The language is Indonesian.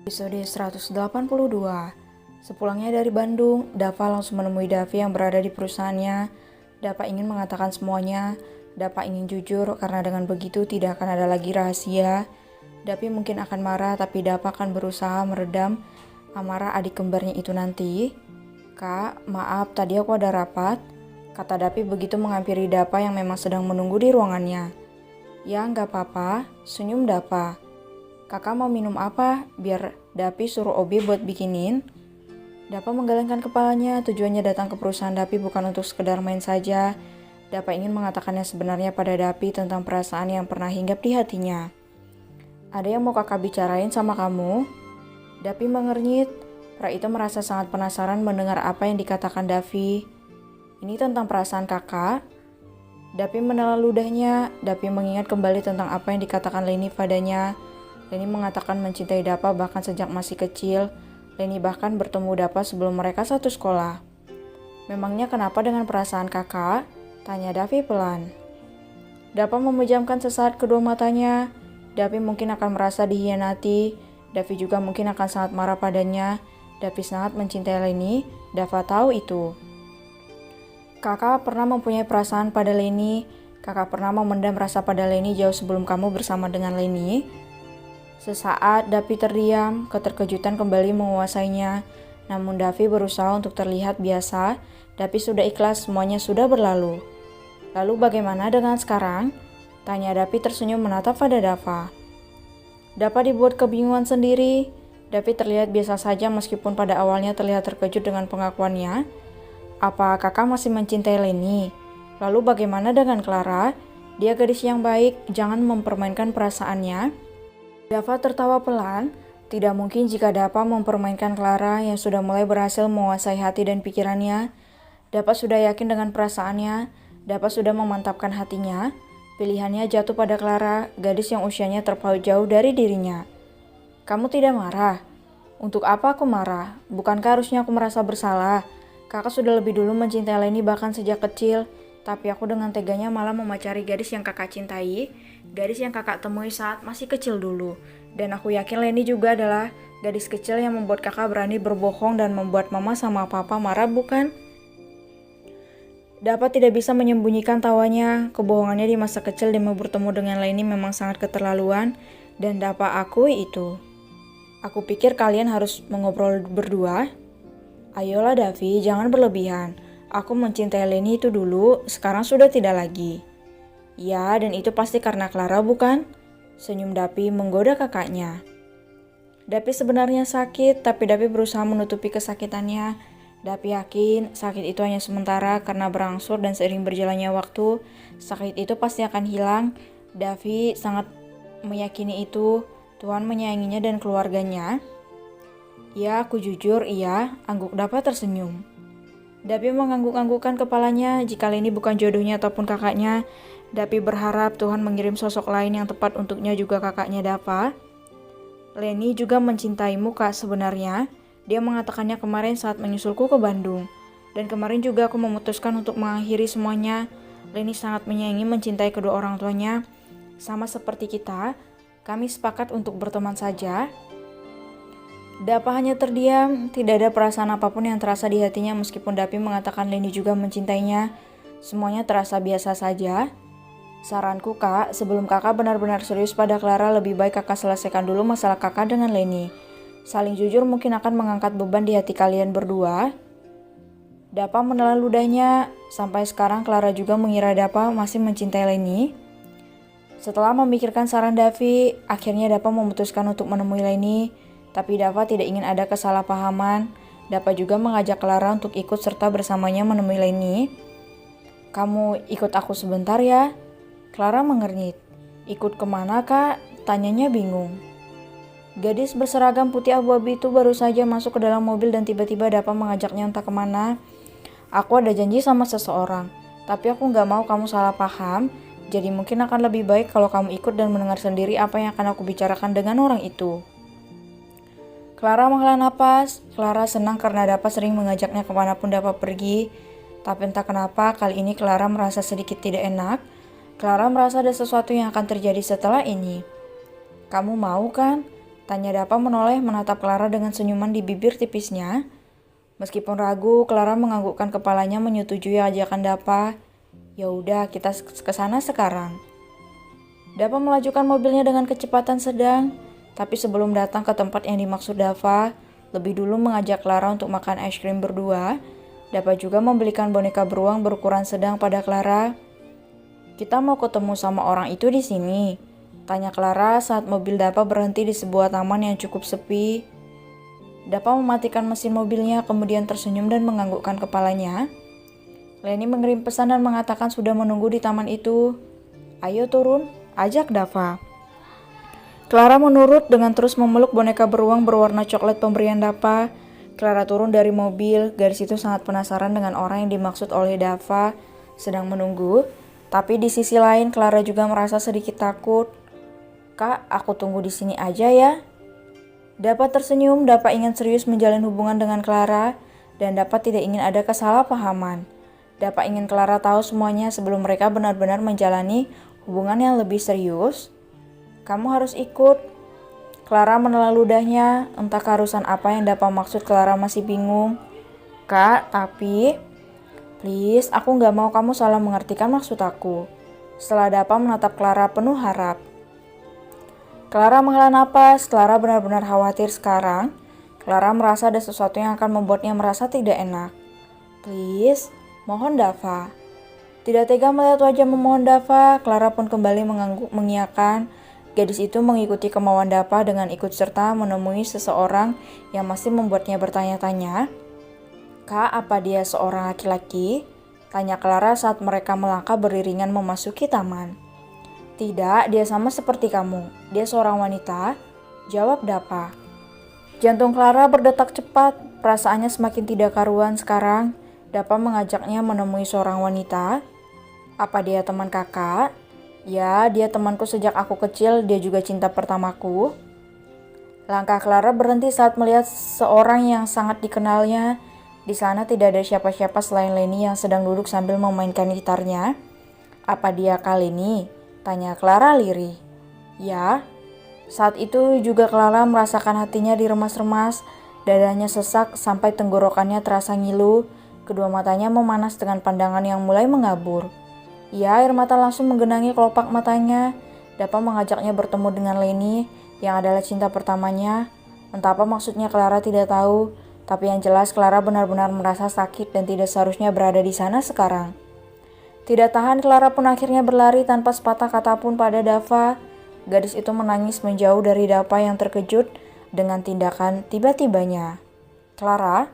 Episode 182. Sepulangnya dari Bandung, Dava langsung menemui Davi yang berada di perusahaannya. Dava ingin mengatakan semuanya. Dava ingin jujur karena dengan begitu tidak akan ada lagi rahasia. Davi mungkin akan marah, tapi Dava akan berusaha meredam amarah adik kembarnya itu nanti. "Kak, maaf tadi aku ada rapat," kata Davi begitu menghampiri Dava yang memang sedang menunggu di ruangannya. "Ya nggak apa-apa," senyum Dava. "Kakak mau minum apa? Biar Dapi suruh Obi buat bikinin." Dapa menggelengkan kepalanya, tujuannya datang ke perusahaan Dapi bukan untuk sekedar main saja. Dapa ingin mengatakannya sebenarnya pada Dapi tentang perasaan yang pernah hinggap di hatinya. "Ada yang mau kakak bicarain sama kamu?" Dapi mengernyit. Pra itu merasa sangat penasaran mendengar apa yang dikatakan Davi. "Ini tentang perasaan kakak?" Dapi menelan ludahnya. Dapi mengingat kembali tentang apa yang dikatakan Leni padanya. Leni mengatakan mencintai Dapa bahkan sejak masih kecil. Leni bahkan bertemu Dapa sebelum mereka satu sekolah. "Memangnya kenapa dengan perasaan kakak?" tanya Davi pelan. Dapa memejamkan sesaat kedua matanya. Davi mungkin akan merasa dihianati. Davi juga mungkin akan sangat marah padanya. Davi sangat mencintai Leni. Dava tahu itu. "Kakak pernah mempunyai perasaan pada Leni. Kakak pernah memendam rasa pada Leni jauh sebelum kamu bersama dengan Leni." Sesaat Davi terdiam, keterkejutan kembali menguasainya. Namun Davi berusaha untuk terlihat biasa. Davi sudah ikhlas, semuanya sudah berlalu. "Lalu bagaimana dengan sekarang?" tanya Davi tersenyum menatap pada Dava. Dava dibuat kebingungan sendiri. Davi terlihat biasa saja meskipun pada awalnya terlihat terkejut dengan pengakuannya. "Apa kakak masih mencintai Leni? Lalu bagaimana dengan Clara? Dia gadis yang baik, jangan mempermainkan perasaannya." Dava tertawa pelan. Tidak mungkin jika Dava mempermainkan Clara yang sudah mulai berhasil menguasai hati dan pikirannya. Dava sudah yakin dengan perasaannya. Dava sudah memantapkan hatinya. Pilihannya jatuh pada Clara, gadis yang usianya terpaut jauh dari dirinya. "Kamu tidak marah?" "Untuk apa aku marah? Bukankah harusnya aku merasa bersalah? Kakak sudah lebih dulu mencintai Leni bahkan sejak kecil. Tapi aku dengan teganya malah memacari gadis yang kakak cintai, gadis yang kakak temui saat masih kecil dulu. Dan aku yakin Leni juga adalah gadis kecil yang membuat kakak berani berbohong dan membuat mama sama papa marah, bukan?" Dava tidak bisa menyembunyikan tawanya. Kebohongannya di masa kecil demi bertemu dengan Leni memang sangat keterlaluan, dan Dava akui itu. "Aku pikir kalian harus mengobrol berdua." "Ayolah Davi, jangan berlebihan. Aku mencintai Leni itu dulu, sekarang sudah tidak lagi." "Ya, dan itu pasti karena Clara, bukan?" senyum Davi menggoda kakaknya. Davi sebenarnya sakit, tapi Davi berusaha menutupi kesakitannya. Davi yakin sakit itu hanya sementara karena berangsur dan seiring berjalannya waktu, sakit itu pasti akan hilang. Davi sangat meyakini itu. Tuhan menyayanginya dan keluarganya. "Ya, aku jujur, iya," angguk Dava tersenyum. Davi mengangguk-anggukkan kepalanya. Jika Leni bukan jodohnya ataupun kakaknya, Davi berharap Tuhan mengirim sosok lain yang tepat untuknya, juga kakaknya Dava. "Leni juga mencintaimu, Kak, sebenarnya. Dia mengatakannya kemarin saat menyusulku ke Bandung. Dan kemarin juga aku memutuskan untuk mengakhiri semuanya. Leni sangat menyayangi mencintai kedua orang tuanya. Sama seperti kita, kami sepakat untuk berteman saja." Dava hanya terdiam, tidak ada perasaan apapun yang terasa di hatinya meskipun Davi mengatakan Leni juga mencintainya. Semuanya terasa biasa saja. "Saranku kak, sebelum kakak benar-benar serius pada Clara, lebih baik kakak selesaikan dulu masalah kakak dengan Leni. Saling jujur mungkin akan mengangkat beban di hati kalian berdua." Dava menelan ludahnya. Sampai sekarang Clara juga mengira Dava masih mencintai Leni. Setelah memikirkan saran Davi, akhirnya Dava memutuskan untuk menemui Leni. Tapi Dava tidak ingin ada kesalahpahaman. Dava juga mengajak Clara untuk ikut serta bersamanya menemui Leni. "Kamu ikut aku sebentar ya?" Clara mengernyit. "Ikut kemana kak?" tanyanya bingung. Gadis berseragam putih abu-abu itu baru saja masuk ke dalam mobil dan tiba-tiba Dava mengajaknya entah kemana. "Aku ada janji sama seseorang, tapi aku gak mau kamu salah paham. Jadi mungkin akan lebih baik kalau kamu ikut dan mendengar sendiri apa yang akan aku bicarakan dengan orang itu." Clara menghela napas. Clara senang karena Dava sering mengajaknya kemanapun Dava pergi. Tapi entah kenapa kali ini Clara merasa sedikit tidak enak. Clara merasa ada sesuatu yang akan terjadi setelah ini. "Kamu mau kan?" Tanya Dava menoleh menatap Clara dengan senyuman di bibir tipisnya. Meskipun ragu, Clara menganggukkan kepalanya menyetujui ajakan Dava. Ya udah, kita ke sana sekarang. Dava melajukan mobilnya dengan kecepatan sedang, tapi sebelum datang ke tempat yang dimaksud Dava, lebih dulu mengajak Clara untuk makan es krim berdua. Dava juga membelikan boneka beruang berukuran sedang pada Clara. Kita mau ketemu sama orang itu di sini, tanya Clara saat mobil Dava berhenti di sebuah taman yang cukup sepi. Dava mematikan mesin mobilnya, kemudian tersenyum dan menganggukkan kepalanya. Leni mengirim pesan dan mengatakan sudah menunggu di taman itu. Ayo turun, ajak Dava. Clara menurut dengan terus memeluk boneka beruang berwarna coklat pemberian Dava. Clara turun dari mobil, gadis itu sangat penasaran dengan orang yang dimaksud oleh Dava, sedang menunggu. Tapi di sisi lain Clara juga merasa sedikit takut. Kak, aku tunggu di sini aja ya. Dava tersenyum, Dava ingin serius menjalin hubungan dengan Clara, dan Dava tidak ingin ada kesalahpahaman. Dava ingin Clara tahu semuanya sebelum mereka benar-benar menjalani hubungan yang lebih serius. Kamu harus ikut. Clara menelan ludahnya, entah keharusan apa yang Dava maksud. Clara masih bingung. Kak, tapi... Please, aku gak mau kamu salah mengertikan maksud aku. Setelah Dava menatap Clara penuh harap. Clara menghela napas, Clara benar-benar khawatir sekarang. Clara merasa ada sesuatu yang akan membuatnya merasa tidak enak. Please, mohon Dava. Tidak tega melihat wajah memohon Dava, Clara pun kembali mengangguk mengiyakan. Gadis itu mengikuti kemauan Dava dengan ikut serta menemui seseorang yang masih membuatnya bertanya-tanya. Kak, apa dia seorang laki-laki? Tanya Clara saat mereka melangkah beriringan memasuki taman. Tidak, dia sama seperti kamu. Dia seorang wanita, jawab Dava. Jantung Clara berdetak cepat, perasaannya semakin tidak karuan sekarang. Dava mengajaknya menemui seorang wanita. Apa dia teman kakak? Ya, dia temanku sejak aku kecil, dia juga cinta pertamaku. Langkah Clara berhenti saat melihat seorang yang sangat dikenalnya. Di sana tidak ada siapa-siapa selain Leni yang sedang duduk sambil memainkan gitarnya. Apa dia kali ini? Tanya Clara lirih. Ya. Saat itu juga Clara merasakan hatinya diremas-remas, dadanya sesak sampai tenggorokannya terasa ngilu. Kedua matanya memanas dengan pandangan yang mulai mengabur. Ya, air mata langsung menggenangi kelopak matanya. Dava mengajaknya bertemu dengan Leni, yang adalah cinta pertamanya. Entah apa maksudnya Clara tidak tahu, tapi yang jelas Clara benar-benar merasa sakit dan tidak seharusnya berada di sana sekarang. Tidak tahan, Clara pun akhirnya berlari tanpa sepatah kata pun pada Dava. Gadis itu menangis menjauh dari Dava yang terkejut dengan tindakan tiba-tibanya. Clara,